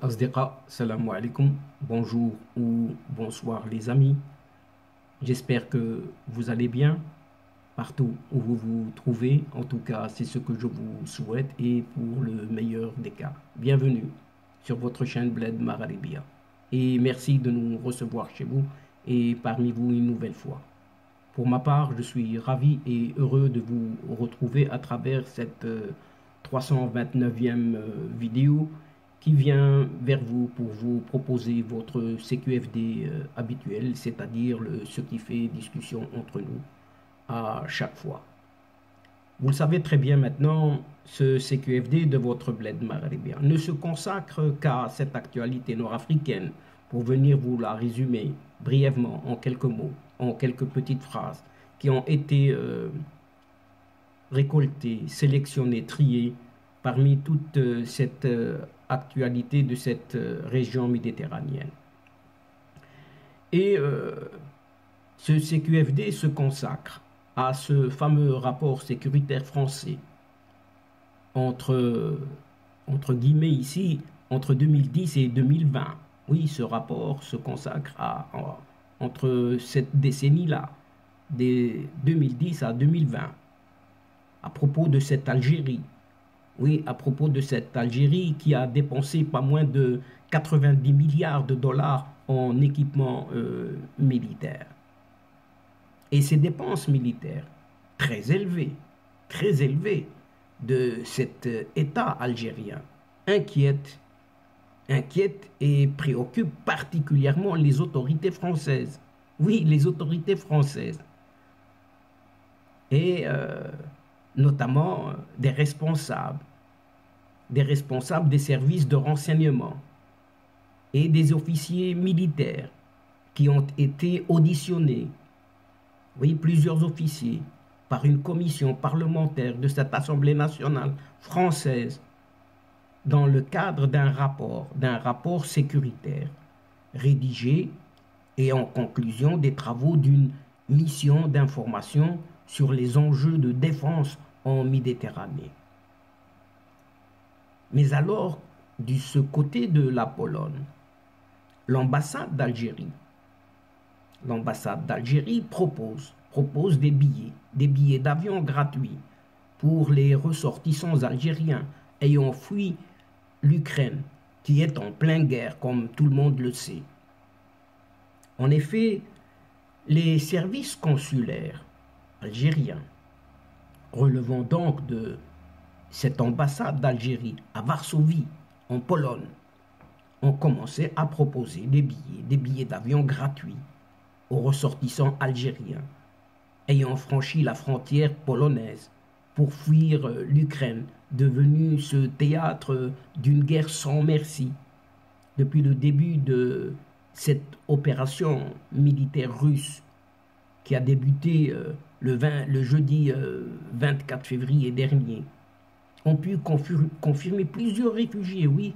Asdiqa, salam alaikum, bonjour ou bonsoir les amis. J'espère que vous allez bien partout où vous vous trouvez. En tout cas, c'est ce que je vous souhaite et pour le meilleur des cas. Bienvenue sur votre chaîne Bled Maralibia. Et merci de nous recevoir chez vous et parmi vous une nouvelle fois. Pour ma part, je suis ravi et heureux de vous retrouver à travers cette 329e vidéo qui vient vers vous pour vous proposer votre CQFD habituel, c'est-à-dire ce qui fait discussion entre nous à chaque fois. Vous le savez très bien maintenant, ce CQFD de votre Bled Maghrébien ne se consacre qu'à cette actualité nord-africaine pour venir vous la résumer brièvement en quelques mots, en quelques petites phrases qui ont été récoltées, sélectionnées, triées parmi toute cette actualité de cette région méditerranéenne. Et ce CQFD se consacre à ce fameux rapport sécuritaire français entre guillemets ici, entre 2010 et 2020. Oui, ce rapport se consacre entre cette décennie-là, de 2010 à 2020, à propos de cette Algérie. Oui, à propos de cette Algérie qui a dépensé pas moins de 90 milliards de dollars en équipement militaire. Et ces dépenses militaires très élevées de cet État algérien inquiètent et préoccupent particulièrement les autorités françaises. Oui, les autorités françaises. Et notamment des responsables des services de renseignement et des officiers militaires qui ont été auditionnés, oui, plusieurs officiers, par une commission parlementaire de cette Assemblée nationale française dans le cadre d'un rapport sécuritaire rédigé et en conclusion des travaux d'une mission d'information sur les enjeux de défense en Méditerranée. Mais alors, de ce côté de la Pologne, l'ambassade d'Algérie propose des billets d'avion gratuits pour les ressortissants algériens ayant fui l'Ukraine, qui est en pleine guerre, comme tout le monde le sait. En effet, les services consulaires algériens relevant donc de cette ambassade d'Algérie à Varsovie, en Pologne, ont commencé à proposer des billets d'avion gratuits aux ressortissants algériens ayant franchi la frontière polonaise pour fuir l'Ukraine, devenue ce théâtre d'une guerre sans merci depuis le début de cette opération militaire russe qui a débuté le jeudi 24 février dernier. Ont pu confirmer plusieurs réfugiés, oui.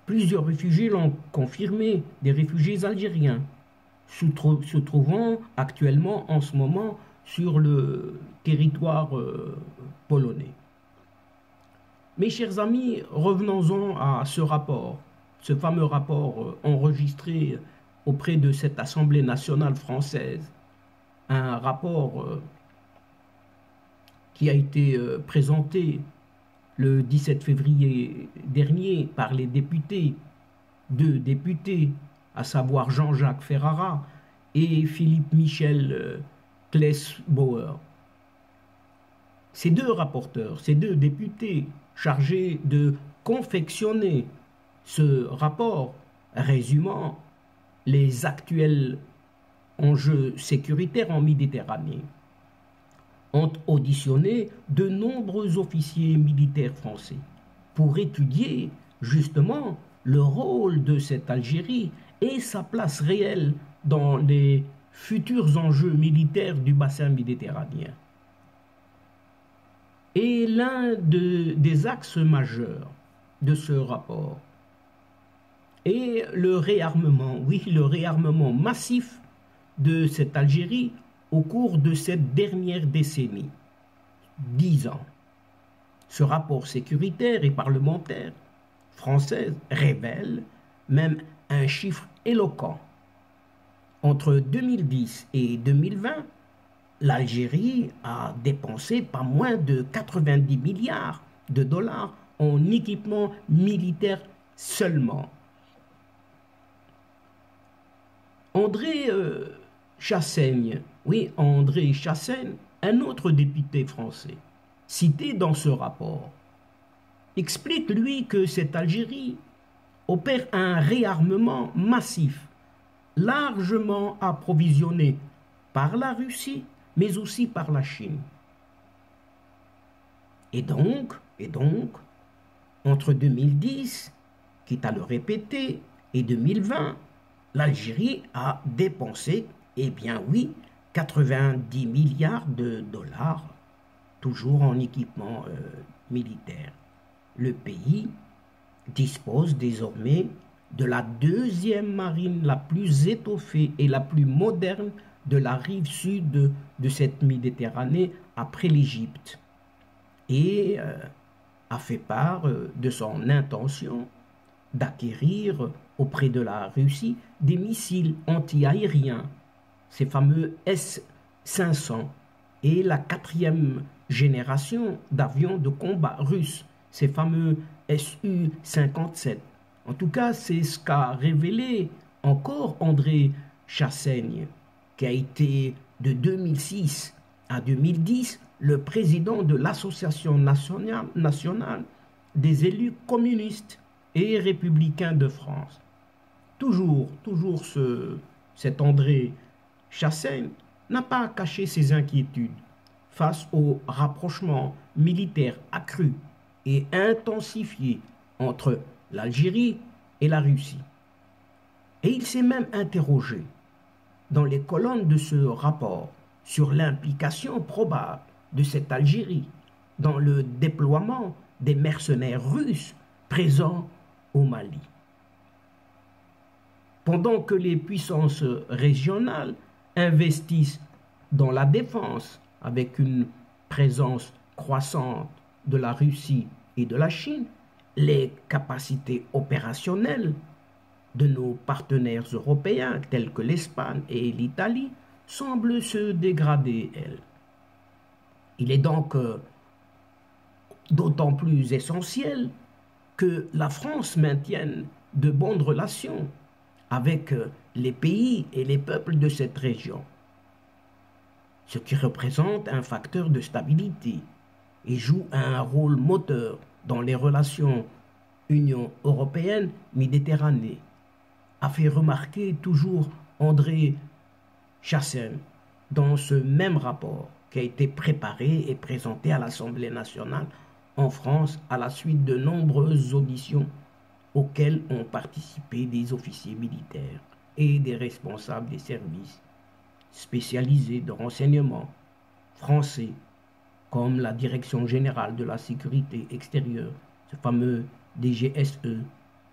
Plusieurs réfugiés l'ont confirmé, des réfugiés algériens, se trouvant actuellement en ce moment sur le territoire polonais. Mes chers amis, revenons-en à ce rapport, ce fameux rapport enregistré auprès de cette Assemblée nationale française. Un rapport qui a été présenté le 17 février dernier par les députés, deux députés, à savoir Jean-Jacques Ferrara et Philippe Michel Klesbauer. Ces deux rapporteurs, ces deux députés chargés de confectionner ce rapport résumant les actuels enjeux sécuritaires en Méditerranée, ont auditionné de nombreux officiers militaires français pour étudier justement le rôle de cette Algérie et sa place réelle dans les futurs enjeux militaires du bassin méditerranéen. Et l'un des axes majeurs de ce rapport est le réarmement, oui, le réarmement massif de cette Algérie au cours de cette dernière décennie, 10 ans. Ce rapport sécuritaire et parlementaire française révèle même un chiffre éloquent. Entre 2010 et 2020, l'Algérie a dépensé pas moins de 90 milliards de dollars en équipement militaire seulement. André Chassaigne, oui, André Chassaigne, un autre député français, cité dans ce rapport, explique, lui, que cette Algérie opère un réarmement massif, largement approvisionné par la Russie, mais aussi par la Chine. Et donc, entre 2010, quitte à le répéter, et 2020, l'Algérie a dépensé, eh bien oui, 90 milliards de dollars, toujours en équipement militaire. Le pays dispose désormais de la deuxième marine la plus étoffée et la plus moderne de la rive sud de cette Méditerranée après l'Égypte, et a fait part de son intention d'acquérir auprès de la Russie des missiles anti-aériens, ces fameux S-500, et la quatrième génération d'avions de combat russes, ces fameux Su-57. En tout cas, c'est ce qu'a révélé encore André Chassaigne, qui a été de 2006 à 2010 le président de l'Association nationale des élus communistes et républicains de France. Toujours cet André Chassaigne n'a pas caché ses inquiétudes face au rapprochement militaire accru et intensifié entre l'Algérie et la Russie. Et il s'est même interrogé dans les colonnes de ce rapport sur l'implication probable de cette Algérie dans le déploiement des mercenaires russes présents au Mali. Pendant que les puissances régionales investissent dans la défense avec une présence croissante de la Russie et de la Chine, les capacités opérationnelles de nos partenaires européens tels que l'Espagne et l'Italie semblent se dégrader, elles. Il est donc d'autant plus essentiel que la France maintienne de bonnes relations avec les pays et les peuples de cette région, ce qui représente un facteur de stabilité et joue un rôle moteur dans les relations Union européenne-Méditerranée, a fait remarquer toujours André Chassaigne dans ce même rapport qui a été préparé et présenté à l'Assemblée nationale en France à la suite de nombreuses auditions auxquelles ont participé des officiers militaires et des responsables des services spécialisés de renseignement français, comme la Direction générale de la sécurité extérieure, ce fameux DGSE,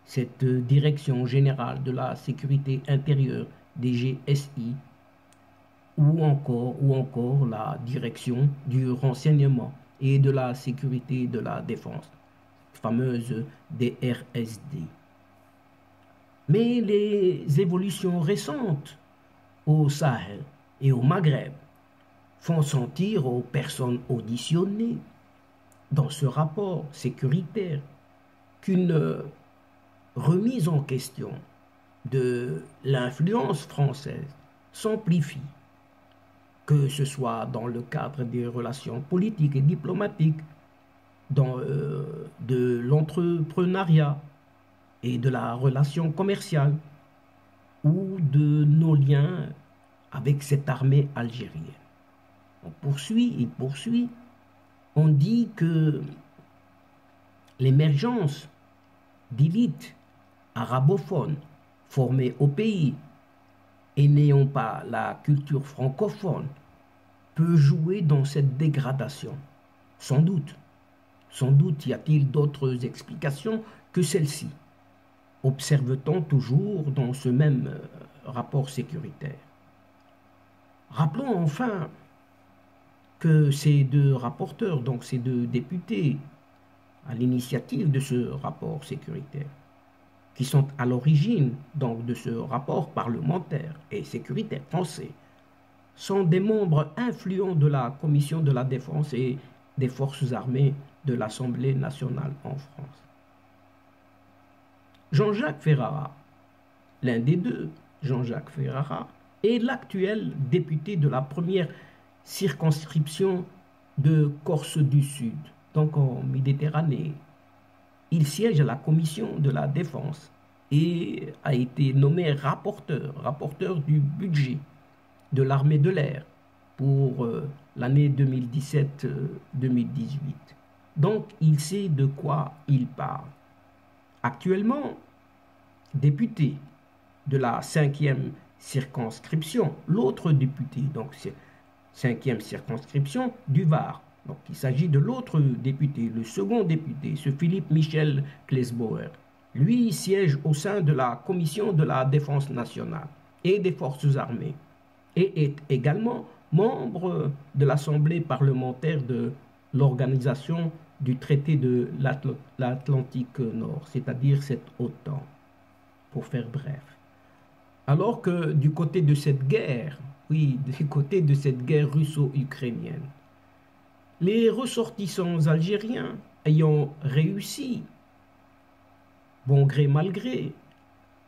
cette Direction générale de la sécurité intérieure, DGSI, ou encore la Direction du renseignement et de la sécurité de la défense, fameuse DRSD. Mais les évolutions récentes au Sahel et au Maghreb font sentir aux personnes auditionnées dans ce rapport sécuritaire qu'une remise en question de l'influence française s'amplifie, que ce soit dans le cadre des relations politiques et diplomatiques, de l'entrepreneuriat et de la relation commerciale, ou de nos liens avec cette armée algérienne. On poursuit, on dit que l'émergence d'élites arabophones formées au pays et n'ayant pas la culture francophone peut jouer dans cette dégradation. Sans doute y a-t-il d'autres explications que celle-ci, observe-t-on toujours dans ce même rapport sécuritaire. Rappelons enfin que ces deux rapporteurs, donc ces deux députés, à l'initiative de ce rapport sécuritaire, qui sont à l'origine donc de ce rapport parlementaire et sécuritaire français, sont des membres influents de la Commission de la Défense et des Forces armées de l'Assemblée nationale en France. Jean-Jacques Ferrara, l'un des deux, Jean-Jacques Ferrara, est l'actuel député de la première circonscription de Corse du Sud, donc en Méditerranée. Il siège à la Commission de la Défense et a été nommé rapporteur du budget de l'armée de l'air pour l'année 2017-2018. Donc, il sait de quoi il parle. Actuellement, député de la 5e circonscription, l'autre député, donc c'est 5e circonscription du Var. Donc, il s'agit de l'autre député, le second député, ce Philippe Michel Klesbauer. Lui siège au sein de la Commission de la Défense nationale et des Forces armées et est également membre de l'Assemblée parlementaire de l'Organisation du traité de l'Atlantique Nord, c'est-à-dire cette OTAN, pour faire bref. Alors que du côté de cette guerre, oui, du côté de cette guerre russo-ukrainienne, les ressortissants algériens ayant réussi, bon gré mal gré,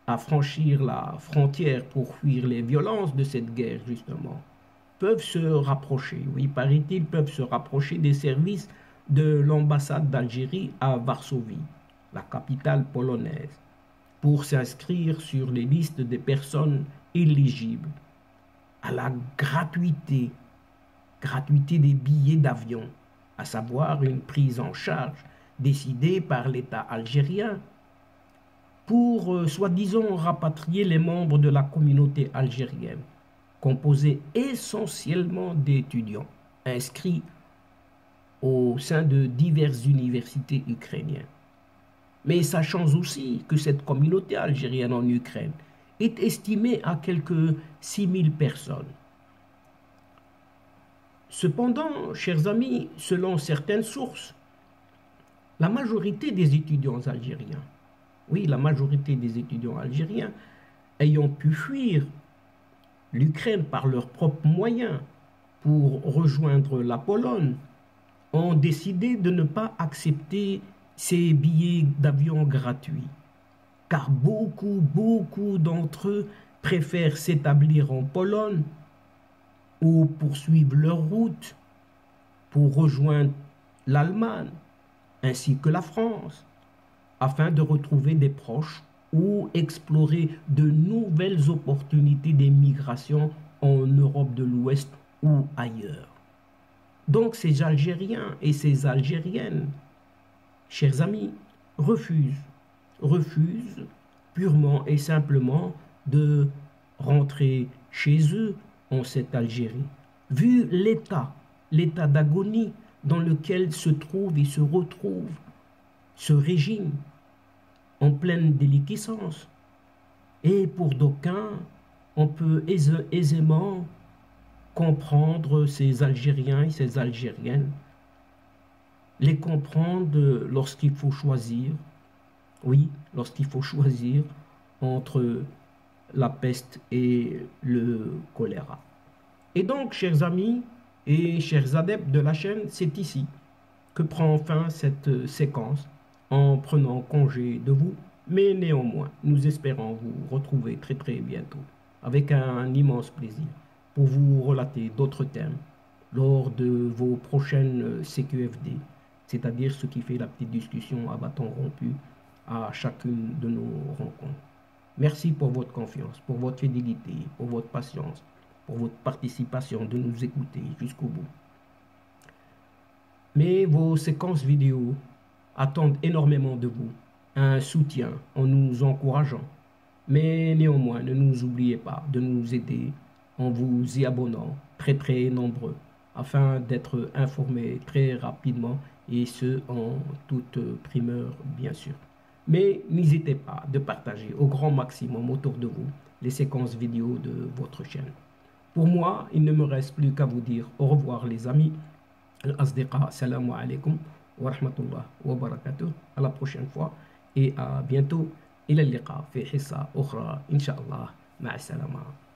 à franchir la frontière pour fuir les violences de cette guerre, justement, peuvent se rapprocher, oui, paraît-il, peuvent se rapprocher des services de l'ambassade d'Algérie à Varsovie, la capitale polonaise, pour s'inscrire sur les listes des personnes éligibles à la gratuité des billets d'avion, à savoir une prise en charge décidée par l'État algérien pour, soi-disant, rapatrier les membres de la communauté algérienne, composée essentiellement d'étudiants inscrits au sein de diverses universités ukrainiennes. Mais sachant aussi que cette communauté algérienne en Ukraine est estimée à quelques 6000 personnes. Cependant, chers amis, selon certaines sources, la majorité des étudiants algériens, oui, la majorité des étudiants algériens ayant pu fuir l'Ukraine par leurs propres moyens pour rejoindre la Pologne, ont décidé de ne pas accepter ces billets d'avion gratuits, car beaucoup d'entre eux préfèrent s'établir en Pologne ou poursuivre leur route pour rejoindre l'Allemagne ainsi que la France, afin de retrouver des proches ou explorer de nouvelles opportunités d'émigration en Europe de l'Ouest ou ailleurs. Donc ces Algériens et ces Algériennes, chers amis, refusent purement et simplement de rentrer chez eux en cette Algérie, vu l'état d'agonie dans lequel se trouve et se retrouve ce régime en pleine déliquescence. Et pour d'aucuns, on peut aisément comprendre ces Algériens et ces Algériennes, les comprendre lorsqu'il faut choisir, oui, lorsqu'il faut choisir entre la peste et le choléra. Et donc, chers amis et chers adeptes de la chaîne, c'est ici que prend fin cette séquence en prenant congé de vous, mais néanmoins, nous espérons vous retrouver très bientôt avec un immense plaisir pour vous relater d'autres thèmes lors de vos prochaines CQFD, c'est-à-dire ce qui fait la petite discussion à bâton rompu à chacune de nos rencontres. Merci pour votre confiance, pour votre fidélité, pour votre patience, pour votre participation de nous écouter jusqu'au bout. Mais vos séquences vidéo attendent énormément de vous, un soutien en nous encourageant. Mais néanmoins, ne nous oubliez pas de nous aider en vous y abonnant très nombreux, afin d'être informés très rapidement, et ce en toute primeur bien sûr. Mais n'hésitez pas de partager au grand maximum autour de vous les séquences vidéo de votre chaîne. Pour moi, il ne me reste plus qu'à vous dire au revoir les amis. Al-Asdiqa, salam alaikum wa rahmatullah wa barakatuh. À la prochaine fois et à bientôt. إلى اللقاء في حصة أخرى إن شاء الله. مع السلامة.